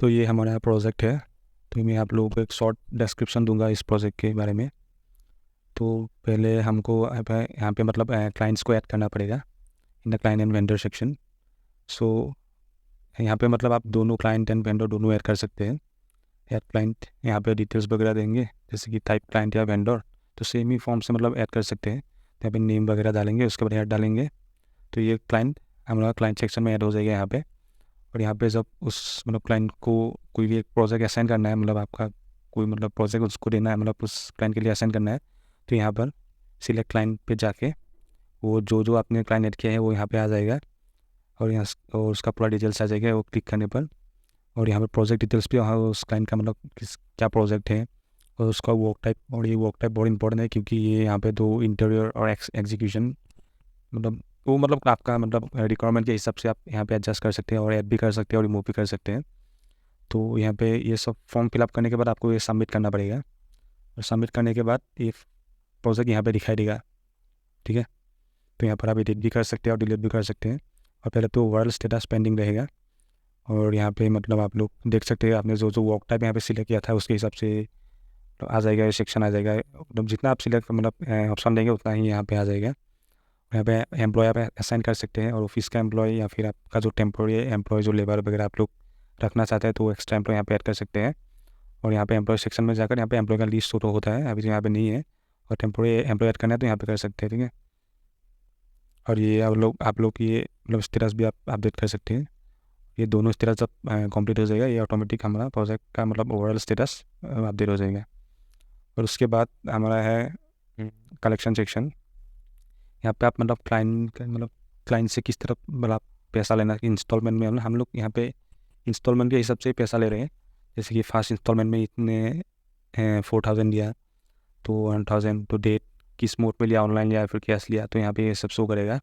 तो ये हमारा प्रोजेक्ट है। तो मैं आप लोगों को एक शॉर्ट डिस्क्रिप्शन दूंगा इस प्रोजेक्ट के बारे में। तो पहले हमको यहाँ पे मतलब क्लाइंट्स को ऐड करना पड़ेगा in the client and vendor section. So यहाँ पे मतलब आप दोनों क्लाइंट एंड वेंडर दोनों ऐड कर सकते हैं। ऐड क्लाइंट यहाँ पे डिटेल्स वगैरह देंगे, जैसे कि टाइप क्लाइंट या वेंडर, तो सेम ही फॉर्म से मतलब ऐड कर सकते हैं। यहाँ पे नेम वगैरह डालेंगे, उसके बाद ऐड डालेंगे, तो ये क्लाइंट हमारा क्लाइंट सेक्शन में ऐड हो जाएगा यहाँ पे। और यहाँ पे जब उस मतलब क्लाइंट को कोई भी एक प्रोजेक्ट असाइन करना है, मतलब आपका कोई मतलब प्रोजेक्ट उसको देना है, मतलब उस क्लाइंट के लिए असाइन करना है, तो यहाँ पर सिलेक्ट क्लाइंट पे जाके वो जो जो आपने क्लाइंट ऐड किया है वो यहाँ पे आ जाएगा। और यहाँ और उसका पूरा डिटेल्स आ जाएगा वो क्लिक करने पर। और यहाँ पर प्रोजेक्ट डिटेल्स भी, हाँ, उस क्लाइंट का मतलब किस क्या प्रोजेक्ट है और उसका वर्क टाइप। और ये वर्क टाइप बहुत इंपॉर्टेंट है, क्योंकि ये यहाँ पे दो इंटीरियर और एग्जीक्यूशन मतलब वो मतलब आपका मतलब रिक्वायरमेंट के हिसाब से आप यहाँ पे एडजस्ट कर सकते हैं और ऐड भी कर सकते हैं और रिमूव भी कर सकते हैं। तो यहाँ पे ये सब फॉर्म फिलअप करने के बाद आपको ये सबमिट करना पड़ेगा। और सबमिट करने के बाद ये प्रोजेक्ट यहाँ पे दिखाई देगा। ठीक है, तो यहाँ पर आप एडिट भी कर सकते हैं और डिलीट भी कर सकते हैं। और पहले तो वर्ल्ड स्टेटस पेंडिंग रहेगा। और यहाँ पे मतलब आप लोग देख सकते हैं आपने जो जो वर्क टाइप यहाँ पे सिलेक्ट किया था उसके हिसाब से तो आ जाएगा, ये सेक्शन आ जाएगा। मतलब जितना आप सिलेक्ट मतलब ऑप्शन देंगे उतना ही यहाँ पे आ जाएगा। यहाँ पे एम्प्लॉय आप असाइन कर सकते हैं, और ऑफिस का एम्प्लॉय या फिर आपका जो टेम्प्रोरी एम्प्लॉय जो लेबर वगैरह आप लोग रखना चाहते हैं तो वो एक्स्ट्रा एम्प्लॉय यहाँ पे ऐड कर सकते हैं। और यहाँ पे एम्प्लॉय सेक्शन में जाकर यहाँ पे एम्प्लॉय का लिस्ट तो होता है, अभी यहाँ पे नहीं है। और टेम्प्रोरी एम्प्लॉय ऐड करना है तो यहाँ पे कर सकते हैं। ठीक है, और ये आप लोग ये मतलब स्टेटस भी आप अपडेट कर सकते हैं। ये दोनों स्टेटस जब कंप्लीट हो जाएगा, ये ऑटोमेटिक हमारा प्रोजेक्ट का मतलब ओवरऑल स्टेटस अपडेट हो जाएगा। और उसके बाद हमारा है कलेक्शन सेक्शन। यहाँ पे आप मतलब क्लाइंट से किस तरह मतलब पैसा लेना, इंस्टॉलमेंट में हम लोग यहाँ पे इंस्टॉलमेंट के हिसाब से पैसा ले रहे हैं। जैसे कि फर्स्ट इंस्टॉलमेंट में इतने 4000 लिया, तो 1000 तो डेट किस मोड में लिया, ऑनलाइन लिया या फिर कैश लिया, तो यहाँ पे ये सब शो करेगा।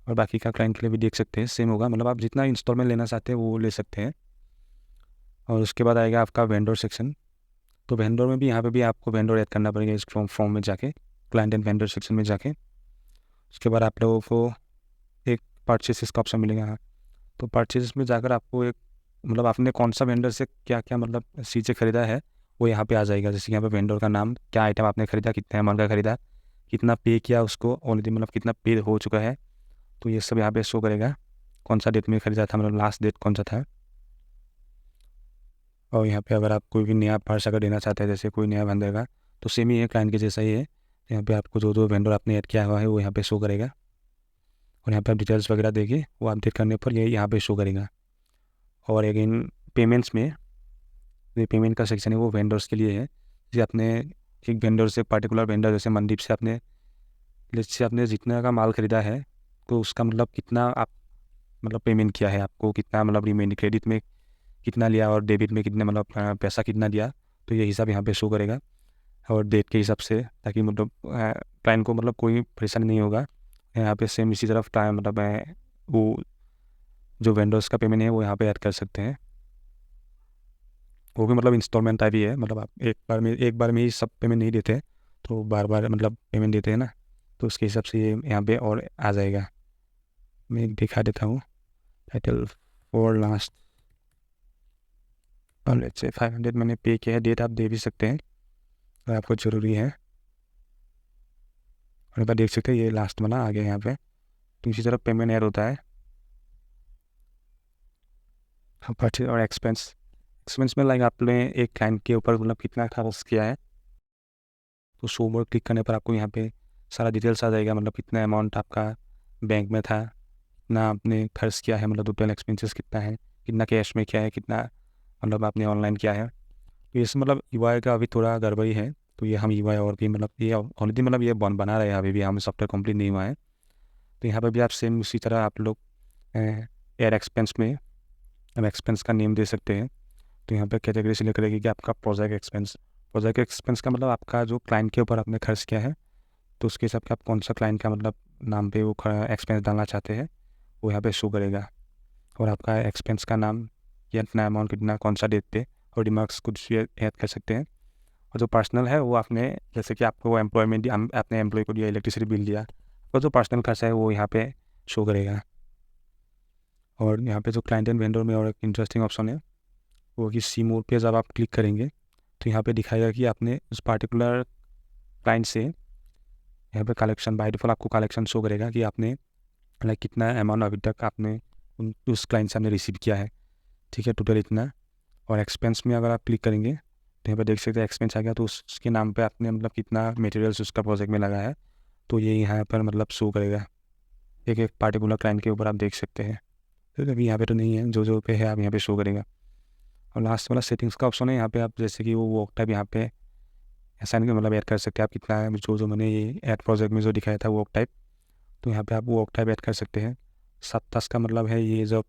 और बाकी का क्लाइंट के लिए भी देख सकते हैं, सेम होगा, मतलब आप जितना इंस्टॉलमेंट लेना चाहते हैं वो ले सकते हैं। और उसके बाद आएगा आपका वेंडर सेक्शन। तो वेंडर में भी यहाँ पे भी आपको वेंडर ऐड करना पड़ेगा इस फॉर्म में जाके, क्लाइंट एंड वेंडर सेक्शन में जाके। उसके बाद आप लोगों को एक परचेसिस का ऑप्शन मिलेगा। तो परचेसिस में जाकर आपको एक मतलब आपने कौन सा वेंडर से क्या क्या मतलब चीज़ें खरीदा है वो यहाँ पे आ जाएगा। जैसे यहाँ पे वेंडर का नाम, क्या आइटम आपने खरीदा, कितने अमाउंट का खरीदा, कितना पे किया उसको ऑलरेडी, मतलब कितना पे हो चुका है, तो ये सब यहाँ पे शो करेगा। कौन सा डेट में खरीदा था, मतलब लास्ट डेट कौन सा था। और यहाँ पे अगर आप कोई भी नया पर्स अगर देना चाहते हैं, जैसे कोई नया वेंडर का, तो सेम ही है, क्लाइंट के जैसा ही है। यहाँ पे आपको जो जो वेंडर आपने ऐड किया हुआ है वो यहाँ पे शो करेगा। और यहाँ पे आप डिटेल्स वगैरह देखिए, वो अपडेट करने पर ये यहाँ पे शो करेगा। और अगेन पेमेंट्स में, ये पेमेंट का सेक्शन है वो वेंडर्स के लिए है। जैसे आपने एक वेंडर से, पर्टिकुलर वेंडर जैसे मनदीप से आपने, जैसे आपने जितना का माल खरीदा है तो उसका मतलब कितना आप मतलब पेमेंट किया है, आपको कितना मतलब रिमेनिंग क्रेडिट में कितना लिया और डेबिट में कितने मतलब पैसा कितना दिया, तो ये हिसाब यहाँ पे शो करेगा। और डेट के हिसाब से, ताकि मतलब क्लाइंट को मतलब कोई परेशानी नहीं होगा। यहाँ पे सेम इसी तरफ टाइम मतलब वो जो वेंडर्स का पेमेंट है वो यहाँ पे ऐड कर सकते हैं। वो भी मतलब इंस्टॉलमेंट टाइप ही है, मतलब आप एक बार में ही सब पेमेंट नहीं देते, तो बार बार मतलब पेमेंट देते हैं ना, तो उसके हिसाब से ये यहाँ पे और आ जाएगा। मैं दिखा देता हूँ। टाइटल फॉर लास्ट, और लेट्स से 500 मैंने पे किया है, डेट आप दे भी सकते हैं अगर आपको ज़रूरी है। और एक बार देख सकते हैं ये लास्ट वाला आ गया यहाँ पे। तो इसी तरह पेमेंट ऐड होता है। परचेज और एक्सपेंस, एक्सपेंस में लाइक आपने एक क्लाइंट के ऊपर मतलब कितना खर्च किया है, तो शो मोर क्लिक करने पर आपको यहाँ पे सारा डिटेल्स आ जाएगा, मतलब कितना अमाउंट आपका बैंक में था, कितना आपने खर्च किया है, मतलब टोटल एक्सपेंसेस कितना है, कितना कैश में किया है, कितना मतलब आपने ऑनलाइन किया है। तो इस मतलब यूआई का अभी थोड़ा गड़बड़ी है, तो ये हम यूआई और भी मतलब ये ऑलरेडी मतलब ये बना रहे हैं, अभी भी हम सॉफ्टवेयर कंप्लीट नहीं हुआ है। तो यहाँ पर भी आप सेम उसी तरह आप लोग एयर एक्सपेंस में हम एक्सपेंस का नेम दे सकते हैं। तो यहाँ पे कैटेगरी सिलेक्ट करेगी कि आपका प्रोजेक्ट एक्सपेंस। प्रोजेक्ट एक्सपेंस का मतलब आपका जो क्लाइंट के ऊपर आपने खर्च किया है, तो उसके हिसाब से आप कौन सा क्लाइंट का मतलब नाम पे वो एक्सपेंस डालना चाहते हैं वो यहाँ पे शो करेगा। और आपका एक्सपेंस का नाम या इतना अमाउंट कितना कौन सा डेट पे, और रिमार्क्स कुछ ऐड कर सकते हैं। और जो पर्सनल है वो आपने, जैसे कि आपको वो एम्प्लॉयमेंट दिया, अपने एम्प्लॉय को दिया, इलेक्ट्रिसिटी बिल दिया, और जो पर्सनल खर्चा है वो यहाँ पे शो करेगा। और यहाँ पे जो क्लाइंट एंड वेंडर में और एक इंटरेस्टिंग ऑप्शन है वो कि सी मोर पे जब आप क्लिक करेंगे तो यहाँ पे दिखाएगा कि आपने उस पार्टिकुलर क्लाइंट से यहाँ पे कलेक्शन बाय डिफ़ॉल्ट आपको कलेक्शन शो करेगा कि आपने लाइक कितना अमाउंट अभी तक आपने उस क्लाइंट से आपने रिसीव किया है, ठीक है, टोटल इतना। और एक्सपेंस में अगर आप क्लिक करेंगे तो यहाँ पे देख सकते हैं एक्सपेंस आ गया, तो उसके नाम पे आपने मतलब कितना मटेरियल्स उसका प्रोजेक्ट में लगा है तो ये यहाँ पर मतलब शो करेगा एक एक पार्टिकुलर क्लाइंट के ऊपर, आप देख सकते हैं। तो अभी यहाँ पे तो नहीं है, जो जो पे है आप यहाँ पे शो करेगा। और लास्ट वाला सेटिंग्स का ऑप्शन है, यहाँ पे आप जैसे कि वो वर्क टाइप यहाँ पे असाइन के मतलब ऐड कर सकते हैं आप कितना है, जो जो मैंने ये ऐड प्रोजेक्ट में जो दिखाया था वर्क टाइप, तो यहाँ पे आप वर्क टाइप ऐड कर सकते हैं। 7 का मतलब है ये जो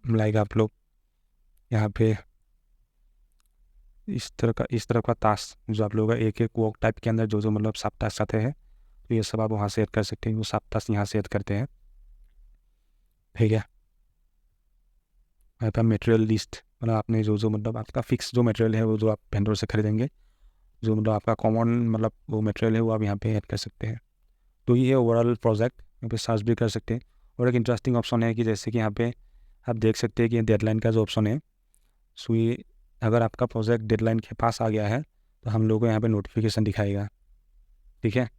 लाइक आप लोग यहाँ पे इस तरह का टास्क जो आप लोगों का एक एक वर्क टाइप के अंदर जो जो मतलब सब टास्क आते हैं तो ये सब आप वहाँ से ऐड कर सकते हैं, वो सब टास्क यहाँ से ऐड करते हैं, ठीक है। यहाँ पे मटेरियल लिस्ट मतलब आपने जो जो मतलब आपका फिक्स जो मटेरियल है वो जो आप वेंडर से खरीदेंगे, जो मतलब आपका कॉमन मतलब वो मटेरियल है वो आप यहाँ पे ऐड कर सकते हैं। तो ये है ओवरऑल प्रोजेक्ट, यहाँ पे सर्च भी कर सकते हैं। और एक इंटरेस्टिंग ऑप्शन है कि जैसे कि यहाँ पे आप देख सकते हैं कि डेडलाइन का जो ऑप्शन है, सो ये अगर आपका प्रोजेक्ट डेडलाइन के पास आ गया है तो हम लोग को यहाँ पे नोटिफिकेशन दिखाएगा, ठीक है।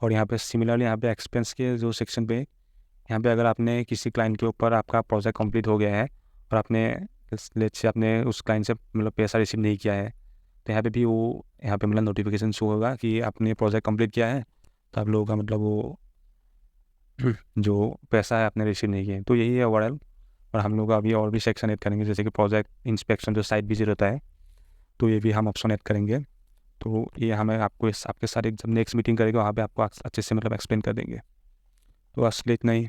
और यहाँ पे सिमिलरली यहाँ पे एक्सपेंस के जो सेक्शन पे यहाँ पे अगर आपने किसी क्लाइंट के ऊपर आपका प्रोजेक्ट कंप्लीट हो गया है और आपने लेट्स से आपने उस क्लाइंट से मतलब पैसा रिसीव नहीं किया है तो यहाँ पे भी वो यहाँ पे मतलब नोटिफिकेशन शो होगा कि आपने प्रोजेक्ट कंप्लीट किया है, तो आप लोगों का मतलब वो जो पैसा है आपने रिसीव नहीं किया है। तो यही है ओवरऑल। और हम लोग अभी और भी सेक्शन ऐड करेंगे जैसे कि प्रोजेक्ट इंस्पेक्शन जो साइट विजिट होता है, तो ये भी हम ऑप्शन ऐड करेंगे। तो ये हमें आपको आपके साथ जब नेक्स्ट मीटिंग करेंगे वहाँ पे आपको अच्छे से मतलब एक्सप्लेन कर देंगे। तो असली इतना ही।